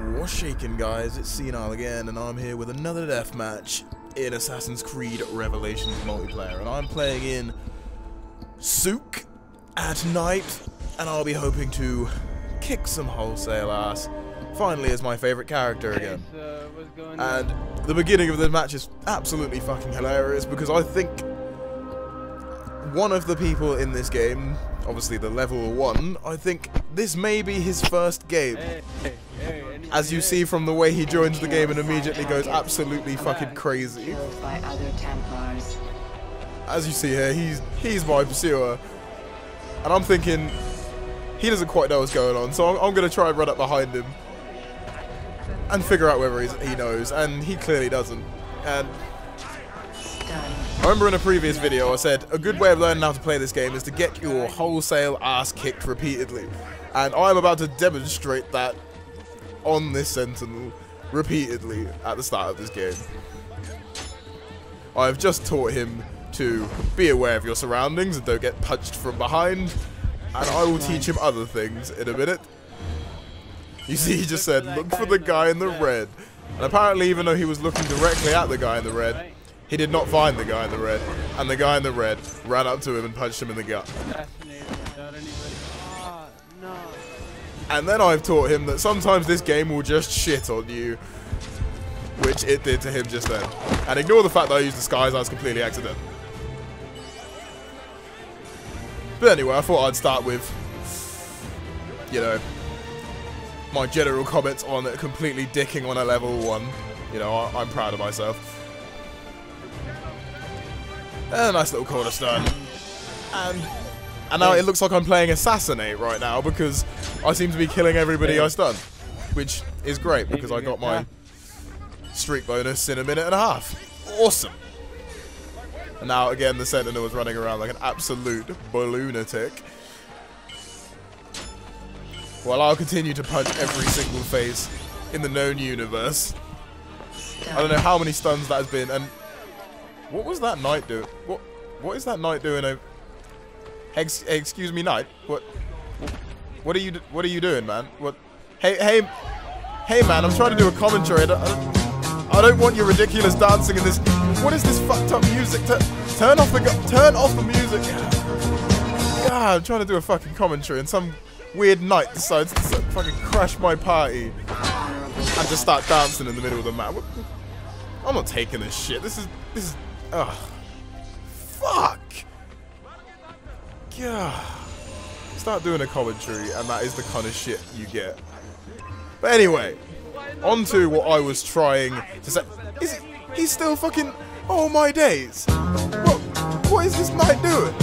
What's shaking, guys? It's Senile again, and I'm here with another deathmatch in Assassin's Creed Revelations multiplayer, and I'm playing in Souk at night, and I'll be hoping to kick some wholesale ass. Finally, as my favourite character again. And the beginning of the match is absolutely fucking hilarious because I think one of the people in this game, obviously the level 1, I think this may be his first game. As you see from the way he joins the game and immediately goes absolutely fucking crazy. As you see here, he's my pursuer. And I'm thinking, he doesn't quite know what's going on, so I'm going to try and run up behind him and figure out whether he knows, and he clearly doesn't. And I remember in a previous video I said a good way of learning how to play this game is to get your wholesale ass kicked repeatedly, and I'm about to demonstrate that on this Sentinel repeatedly at the start of this game. I've just taught him to be aware of your surroundings and don't get punched from behind, and I will teach him other things in a minute. You see, he just said, look for the guy in the red. And apparently, even though he was looking directly at the guy in the red, he did not find the guy in the red. And the guy in the red ran up to him and punched him in the gut. And then I've taught him that sometimes this game will just shit on you. Which it did to him just then. And ignore the fact that I used disguise, I was completely accidental. But anyway, I thought I'd start with, you know, my general comments on completely dicking on a level 1. You know, I'm proud of myself. And a nice little cornerstone. And now it looks like I'm playing Assassinate right now because I seem to be killing everybody I stun. Which is great because I got my streak bonus in a minute and a half. Awesome. And now again the Sentinel is running around like an absolute lunatic. While I'll continue to punch every single face in the known universe. I don't know how many stuns that has been, and what was that knight doing? What is that knight doing over? Excuse me, knight. What are you doing, man? What? Hey, man! I'm trying to do a commentary. I don't want your ridiculous dancing in this. What is this fucked up music? Turn off the music. God, I'm trying to do a fucking commentary, and some weird knight decides to fucking crash my party and just start dancing in the middle of the map. I'm not taking this shit. This is ugh. Fuck. God. Start doing a commentary and that is the kind of shit you get. But anyway, on to what I was trying to say. He's still fucking, oh my days. What is this knight doing?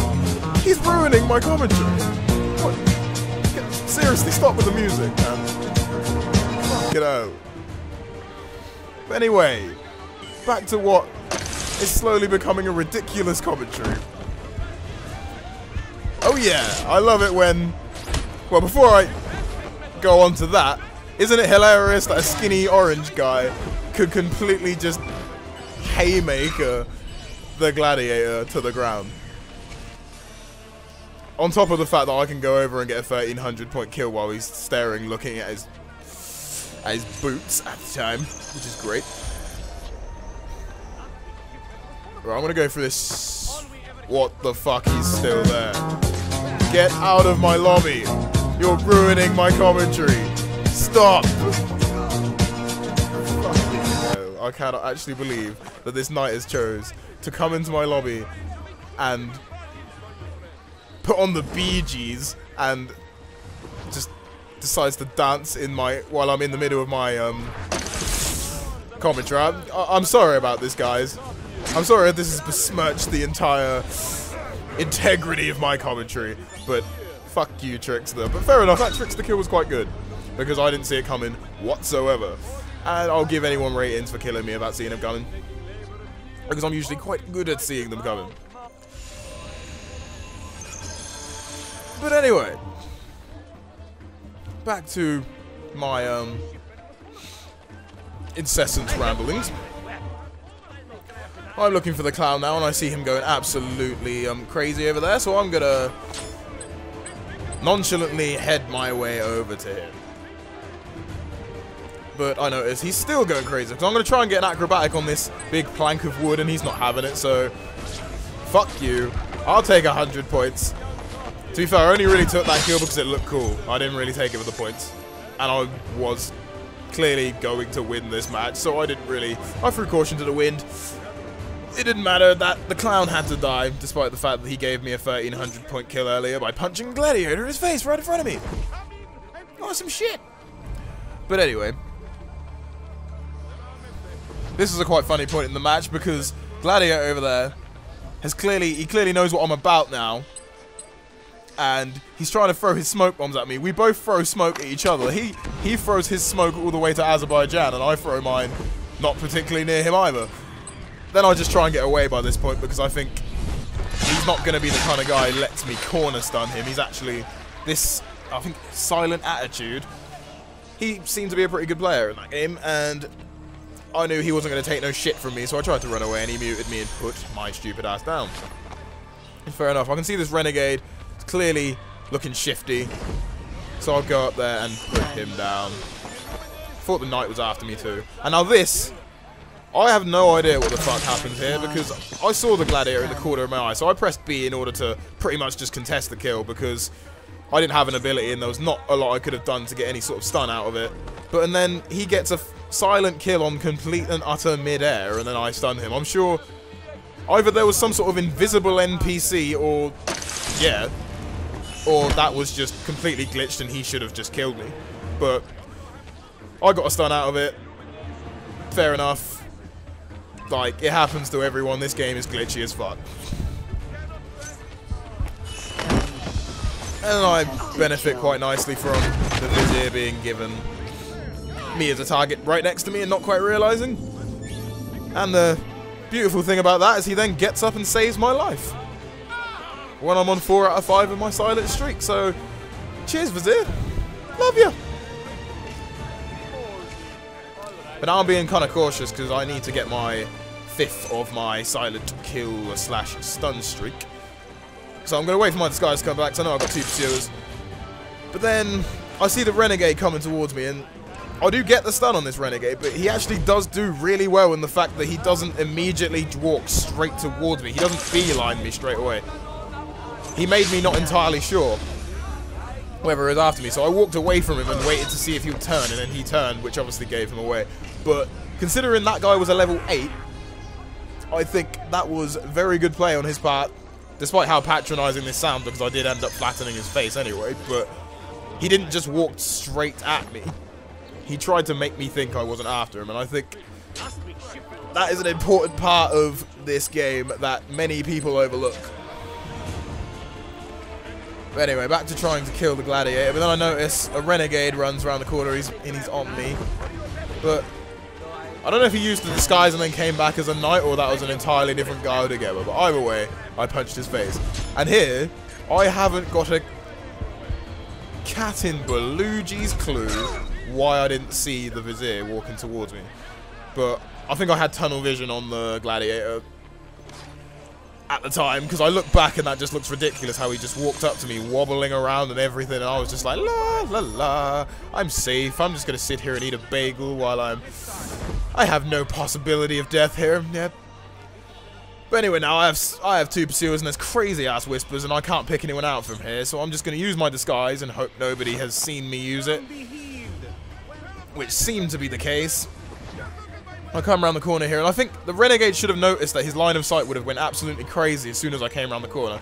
He's ruining my commentary. What? Seriously, stop with the music, man. Fuck it out. But anyway, back to what is slowly becoming a ridiculous commentary. Oh yeah, I love it when... Well, before I go on to that, isn't it hilarious that a skinny orange guy could completely just haymaker the gladiator to the ground? On top of the fact that I can go over and get a 1300 point kill while he's staring, looking at his boots at the time, which is great. Right, I'm gonna go for this. What the fuck? He's still there. Get out of my lobby. You're ruining my commentary. Stop. I cannot actually believe that this knight has chose to come into my lobby and put on the Bee Gees and just decides to dance in my while I'm in the middle of my commentary. I'm sorry about this, guys. I'm sorry if this has besmirched the entire integrity of my commentary, but fuck you, Trickster. But fair enough, that Trickster kill was quite good because I didn't see it coming whatsoever. And I'll give anyone ratings for killing me about seeing them coming because I'm usually quite good at seeing them coming. But anyway, back to my incessant ramblings. I'm looking for the clown now, and I see him going absolutely crazy over there, so I'm gonna nonchalantly head my way over to him. but I notice he's still going crazy. So I'm going to try and get an acrobatic on this big plank of wood, and he's not having it, so fuck you. I'll take 100 points. To be fair, I only really took that kill because it looked cool. I didn't really take it for the points. And I was clearly going to win this match, so I threw caution to the wind. It didn't matter that the clown had to die, despite the fact that he gave me a 1300 point kill earlier by punching Gladiator in his face right in front of me. Awesome shit. But anyway, this is a quite funny point in the match because Gladiator over there he clearly knows what I'm about now. And he's trying to throw his smoke bombs at me. We both throw smoke at each other. He throws his smoke all the way to Azerbaijan, and I throw mine not particularly near him either. Then I just try and get away by this point because I think he's not going to be the kind of guy who lets me corner stun him. He's actually this, I think, silent attitude. He seemed to be a pretty good player in that game, and I knew he wasn't going to take no shit from me, so I tried to run away, and he muted me and put my stupid ass down. And fair enough. I can see this Renegade clearly looking shifty, so I'll go up there and put him down. Thought the knight was after me too. And now this, I have no idea what the fuck happens here because I saw the Gladiator in the corner of my eye, so I pressed B in order to pretty much just contest the kill because I didn't have an ability and there was not a lot I could have done to get any sort of stun out of it. And then he gets a silent kill on complete and utter mid-air, and then I stun him. I'm sure either there was some sort of invisible NPC or, yeah, or that was just completely glitched and he should have just killed me. But I got a stun out of it. Fair enough. Like, it happens to everyone. This game is glitchy as fuck. And I benefit quite nicely from the Vizier being given me as a target right next to me and not quite realising. And the beautiful thing about that is he then gets up and saves my life when I'm on 4 out of 5 of my silent streak. So, cheers, Vizier. Love you. But now I'm being kind of cautious because I need to get my 5th of my silent kill / stun streak. So I'm going to wait for my disguise to come back, because I know I've got 2 pursuers. But then I see the Renegade coming towards me, and I do get the stun on this Renegade, but he actually does do really well in the fact that he doesn't immediately walk straight towards me. He doesn't beeline me straight away. He made me not entirely sure whether he was after me, so I walked away from him and waited to see if he would turn, and then he turned, which obviously gave him away. But considering that guy was a level 8, I think that was very good play on his part, despite how patronising this sounds, because I did end up flattening his face anyway. But he didn't just walk straight at me. He tried to make me think I wasn't after him, and I think that is an important part of this game that many people overlook. But anyway, back to trying to kill the Gladiator, but then I notice a Renegade runs around the corner and he's on me. But I don't know if he used the disguise and then came back as a knight, or that was an entirely different guy altogether. But either way, I punched his face. And here, I haven't got a cat in Belugi's clue why I didn't see the Vizier walking towards me. But I think I had tunnel vision on the Gladiator at the time, because I look back and that just looks ridiculous how he just walked up to me wobbling around and everything, and I was just like, la la la, I'm safe, I'm just going to sit here and eat a bagel while I have no possibility of death here. Yep. But anyway, now I have 2 pursuers and there's crazy ass whispers and I can't pick anyone out from here, so I'm just going to use my disguise and hope nobody has seen me use it, which seemed to be the case. I come around the corner here, and I think the Renegade should have noticed that his line of sight would have went absolutely crazy as soon as I came around the corner.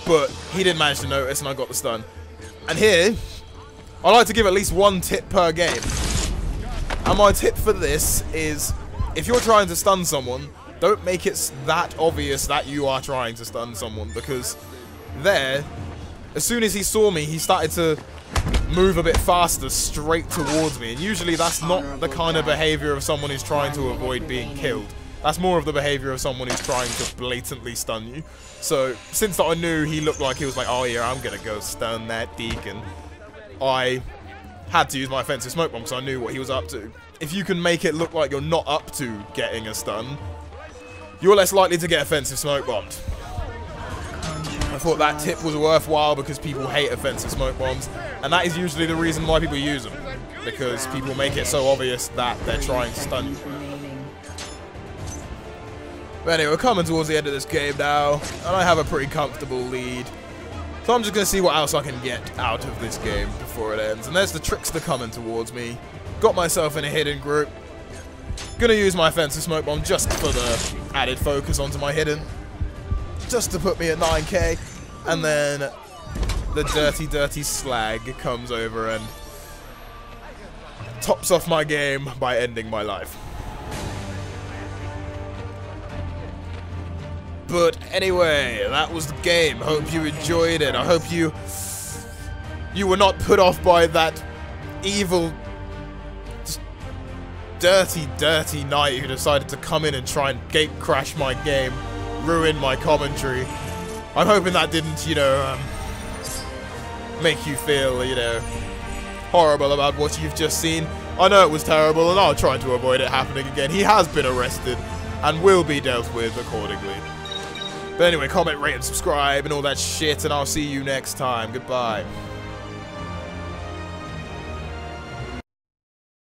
But he didn't manage to notice, and I got the stun. And here, I like to give at least 1 tip per game. And my tip for this is, if you're trying to stun someone, don't make it that obvious that you are trying to stun someone, because there, as soon as he saw me, he started to move a bit faster straight towards me, and usually that's not the kind of behavior of someone who's trying to avoid being killed. That's more of the behavior of someone who's trying to blatantly stun you. So since I knew he looked like he was like, oh yeah, I'm gonna go stun that deacon, I had to use my offensive smoke bomb, so I knew what he was up to. If you can make it look like you're not up to getting a stun, you're less likely to get offensive smoke bombed. I thought that tip was worthwhile because people hate offensive smoke bombs, and that is usually the reason why people use them. because people make it so obvious that they're trying to stun you. But anyway, we're coming towards the end of this game now, and I have a pretty comfortable lead. So I'm just going to see what else I can get out of this game before it ends. And there's the trickster coming towards me. Got myself in a hidden group. Gonna use my offensive smoke bomb just for the added focus onto my hidden. Just to put me at 9k. And then the dirty, dirty slag comes over and tops off my game by ending my life. But anyway, that was the game. Hope you enjoyed it. I hope you were not put off by that evil, dirty, dirty knight who decided to come in and try and gate crash my game, ruin my commentary. I'm hoping that didn't, you know, make you feel, you know, horrible about what you've just seen. I know it was terrible, and I'll try to avoid it happening again. He has been arrested and will be dealt with accordingly. But anyway, comment, rate, and subscribe, and all that shit, and I'll see you next time. Goodbye.